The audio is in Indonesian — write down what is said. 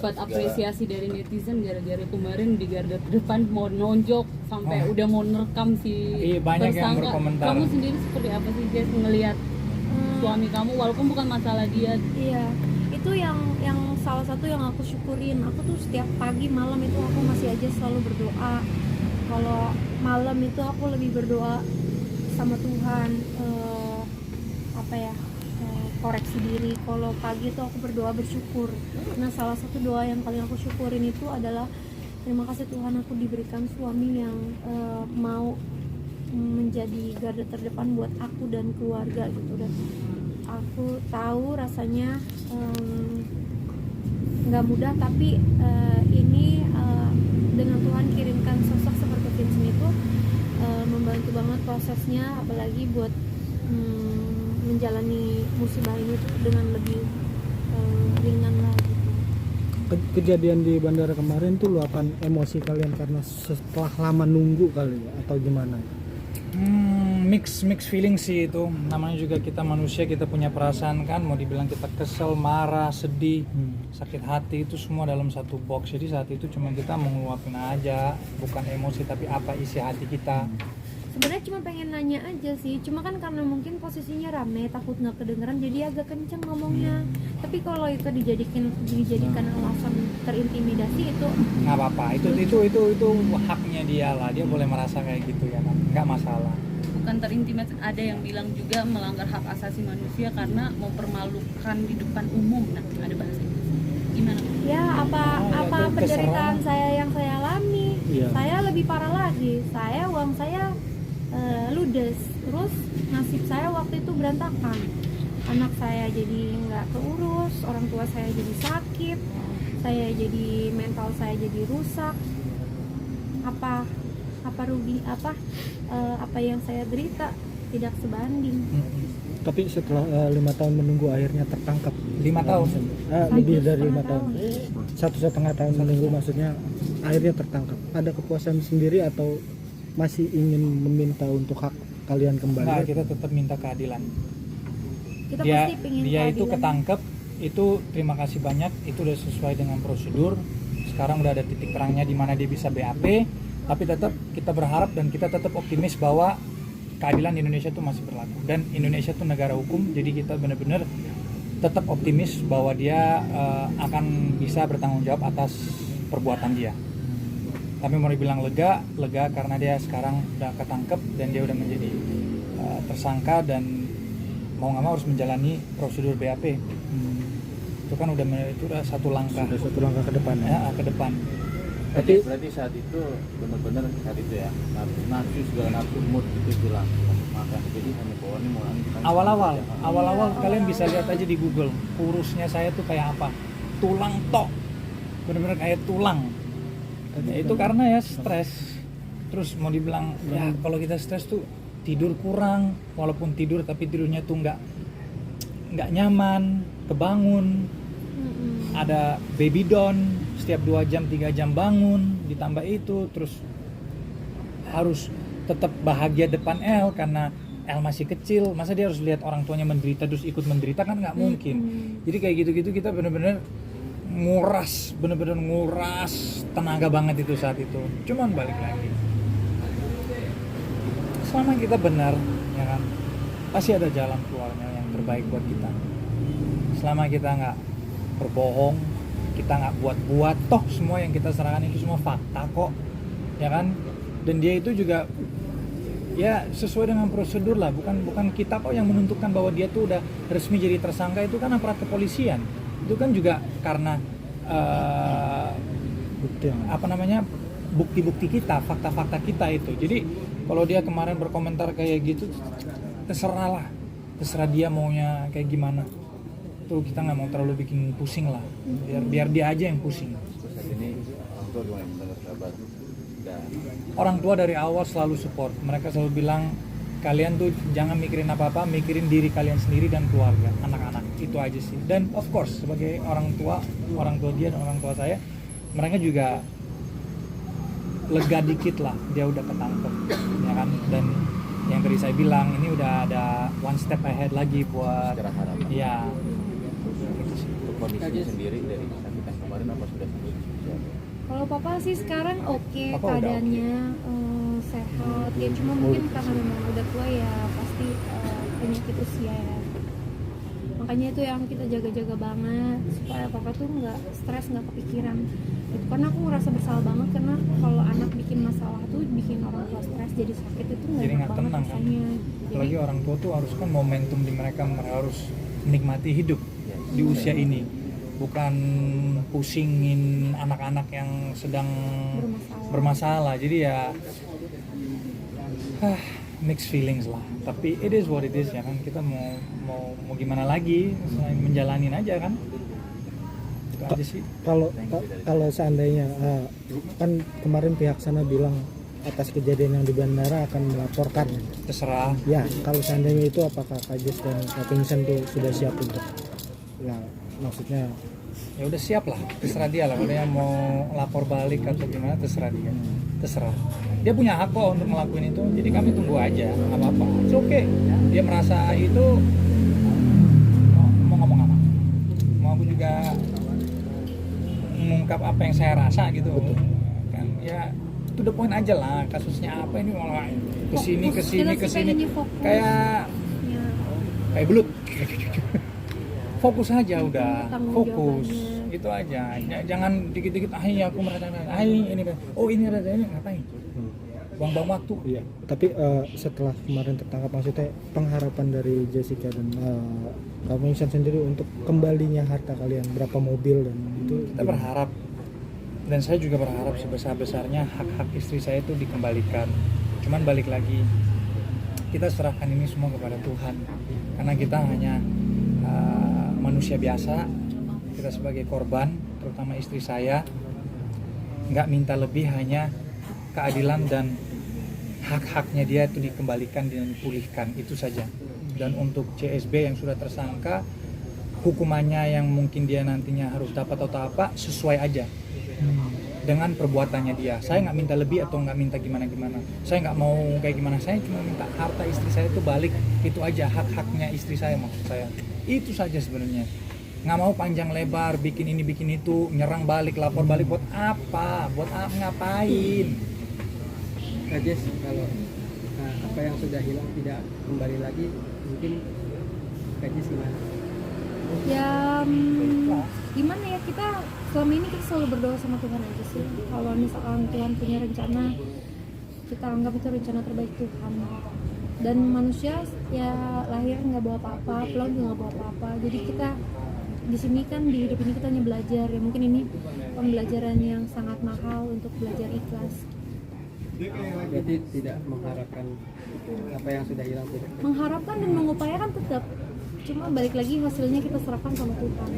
dapat apresiasi dari netizen gara-gara kemarin di garda terdepan mau nonjok sampai udah mau nerekam si banyak yang tersangka. berkomentar. Kamu sendiri seperti apa sih Jess ngelihat suami kamu walaupun bukan masalah dia? Iya, itu yang salah satu yang aku syukurin. Aku tuh setiap pagi malam itu aku masih aja selalu berdoa. Kalau malam itu aku lebih berdoa sama Tuhan, koreksi diri. Kalau pagi itu aku berdoa bersyukur. Nah, salah satu doa yang paling aku syukurin itu adalah terima kasih Tuhan aku diberikan suami yang mau menjadi garda terdepan buat aku dan keluarga gitu. Dan aku tahu rasanya nggak mudah, tapi ini dengan Tuhan kirimkan sosok seperti Vincent itu membantu banget prosesnya, apalagi buat menjalani musibah ini dengan lebih ringan lah gitu. Kejadian di bandara kemarin tuh luapan emosi kalian karena setelah lama nunggu kali ya, atau gimana? Mix feeling sih itu. Namanya juga kita manusia, kita punya perasaan kan. Mau dibilang kita kesel, marah, sedih, sakit hati, itu semua dalam satu box. Jadi saat itu cuma kita mau ngeluapin aja, bukan emosi tapi apa isi hati kita. Sebenarnya cuma pengen nanya aja sih, cuma kan karena mungkin posisinya rame, takut nggak kedengeran jadi agak kenceng ngomongnya. Tapi kalau itu dijadikan alasan terintimidasi itu Nggak apa-apa, itu haknya dia lah, dia boleh merasa kayak gitu ya kan, nggak masalah. Bukan terintimidasi, ada yang bilang juga melanggar hak asasi manusia karena mempermalukan di depan umum. Nah, ada bahasa gimana? ya apa itu penderitaan saya yang saya alami. Iya. Saya lebih parah lagi, uang saya ludes, terus nasib saya waktu itu berantakan. Anak saya jadi nggak keurus, orang tua saya jadi sakit, saya jadi mental saya jadi rusak. Apa rugi apa yang saya derita tidak sebanding. Tapi setelah 5 tahun menunggu akhirnya tertangkap. 5 tahun? Lebih dari 5 tahun. 1,5 tahun menunggu, maksudnya akhirnya tertangkap. Ada kepuasan sendiri atau masih ingin meminta untuk hak kalian kembali? Nah, kita tetap minta keadilan. Kita Dia pasti pingin itu keadilan. ketangkep, itu terima kasih banyak, itu udah sesuai dengan prosedur. Sekarang udah ada titik terangnya di mana dia bisa BAP, tapi tetap kita berharap dan kita tetap optimis bahwa keadilan di Indonesia itu masih berlaku dan Indonesia itu negara hukum, jadi kita benar-benar tetap optimis bahwa dia akan bisa bertanggung jawab atas perbuatan dia. Tapi mau dibilang lega karena dia sekarang udah ketangkep dan dia udah menjadi tersangka dan mau nggak mau harus menjalani prosedur BAP. Itu kan udah satu langkah. Sudah satu langkah ke depan ya. Ke depan. Berarti saat itu benar-benar saat itu ya nafsu segala nafsu mood itu hilang, makan jadi hanya bawaan mau Awal-awal kalian bisa lihat aja di Google, kurusnya saya tuh kayak apa, tulang tok, benar-benar kayak tulang. Ya, itu karena ya stres. Terus mau dibilang ya kalau kita stres tuh tidur kurang, walaupun tidur tapi tidurnya tuh nggak nyaman, kebangun, ada baby down, setiap 2 jam 3 jam bangun, ditambah itu terus harus tetap bahagia depan El karena El masih kecil, masa dia harus lihat orang tuanya menderita terus ikut menderita, kan nggak mungkin. Jadi kayak gitu-gitu kita benar-benar nguras tenaga banget itu saat itu. Cuman balik lagi, selama kita benar ya kan, pasti ada jalan keluarnya yang terbaik buat kita. Selama kita nggak berbohong, kita nggak buat-buat, toh semua yang kita serahkan itu semua fakta kok ya kan. Dan dia itu juga ya sesuai dengan prosedur lah, bukan kita kok yang menentukan bahwa dia tuh udah resmi jadi tersangka, itu kan aparat kepolisian. Itu kan juga karena bukti-bukti kita, fakta-fakta kita itu. Jadi kalau dia kemarin berkomentar kayak gitu, terserah dia maunya kayak gimana. Tuh kita nggak mau terlalu bikin pusing lah, biar dia aja yang pusing. Saat ini orang tua gimana menurut sahabat? Orang tua dari awal selalu support, mereka selalu bilang kalian tuh jangan mikirin apa-apa, mikirin diri kalian sendiri dan keluarga, anak-anak, itu aja sih. Dan of course sebagai orang tua dia dan orang tua saya, mereka juga lega dikit lah dia udah ketangkep ya kan. Dan yang tadi saya bilang ini udah ada one step ahead lagi buat Secara harapan. ya. Untuk kondisi sendiri dari kesakitan kemarin apa sudah Kalau papa sih sekarang oke, Papa udah keadaannya sehat ya, cuma mungkin karena memang udah tua ya pasti penyakit usia ya. Makanya itu yang kita jaga-jaga banget supaya papa tuh nggak stres, nggak kepikiran. Itu karena aku ngerasa bersalah banget karena kalau anak bikin masalah tuh bikin orang tua stres, jadi sakit itu nggak Jadi enak nggak banget tenang kan. rasanya. Apalagi orang tua tuh harus kan momentum di mereka harus menikmati hidup di usia ini, bukan pusingin anak-anak yang sedang bermasalah. Jadi ya mixed feelings lah, tapi it is what it is ya kan. Kita mau gimana lagi selain menjalanin aja kan, itu aja sih. Kalau seandainya kan kemarin pihak sana bilang atas kejadian yang di bandara akan melaporkan. Terserah. Ya, kalau seandainya itu apakah Kak Jess dan Kak Vincent tuh sudah siap untuk, ya maksudnya Ya udah siap lah, terserah dia lah. Kalau dia mau lapor balik atau gimana, terserah dia. Terserah. Dia punya hak kok untuk ngelakuin itu. Jadi kami tunggu aja, nggak apa-apa. It's okay. Dia merasa itu mau ngomong apa? Mau aku juga mengungkap apa yang saya rasa gitu. Kan ya to the point aja lah. Kasusnya apa ini malah kesini kayak Ya, belut. Fokus aja udah, Tanggung fokus jawabannya. itu aja. Jangan dikit-dikit aku merasa ini ngapain, buang-buang waktu. iya. Tapi setelah kemarin tertangkap, maksudnya pengharapan dari Jessica dan Kak Vincent sendiri untuk kembalinya harta kalian, berapa mobil dan itu Kita berharap, dan saya juga berharap sebesar-besarnya hak-hak istri saya itu dikembalikan. Cuman balik lagi, kita serahkan ini semua kepada Tuhan, karena kita hanya manusia biasa. Kita sebagai korban, terutama istri saya, nggak minta lebih, hanya keadilan dan hak-haknya dia itu dikembalikan dan dipulihkan, itu saja. Dan untuk CSB yang sudah tersangka, hukumannya yang mungkin dia nantinya harus dapat atau apa, sesuai aja dengan perbuatannya dia. Saya nggak minta lebih atau nggak minta gimana-gimana. Saya nggak mau kayak gimana, saya cuma minta harta istri saya itu balik, itu aja, hak-haknya istri saya maksud saya. Itu saja sebenarnya. Nggak mau panjang lebar, bikin ini bikin itu, nyerang balik, lapor balik, buat apa? Ngapain? Kak Jess, kalau apa yang sudah hilang tidak kembali lagi, mungkin Kak Jess gimana? ya gimana ya, kita selama ini kita selalu berdoa sama Tuhan aja sih. Kalau misalkan Tuhan punya rencana, kita anggap itu rencana terbaik Tuhan. Dan manusia ya lahir nggak bawa apa-apa, pulang juga nggak bawa apa-apa. Jadi kita di sini kan, di hidup ini kita hanya belajar ya, mungkin ini pembelajaran yang sangat mahal untuk belajar ikhlas. Berarti tidak mengharapkan apa yang sudah hilang, tidak? Mengharapkan dan mengupayakan tetap, cuma balik lagi hasilnya kita serahkan sama Tuhan.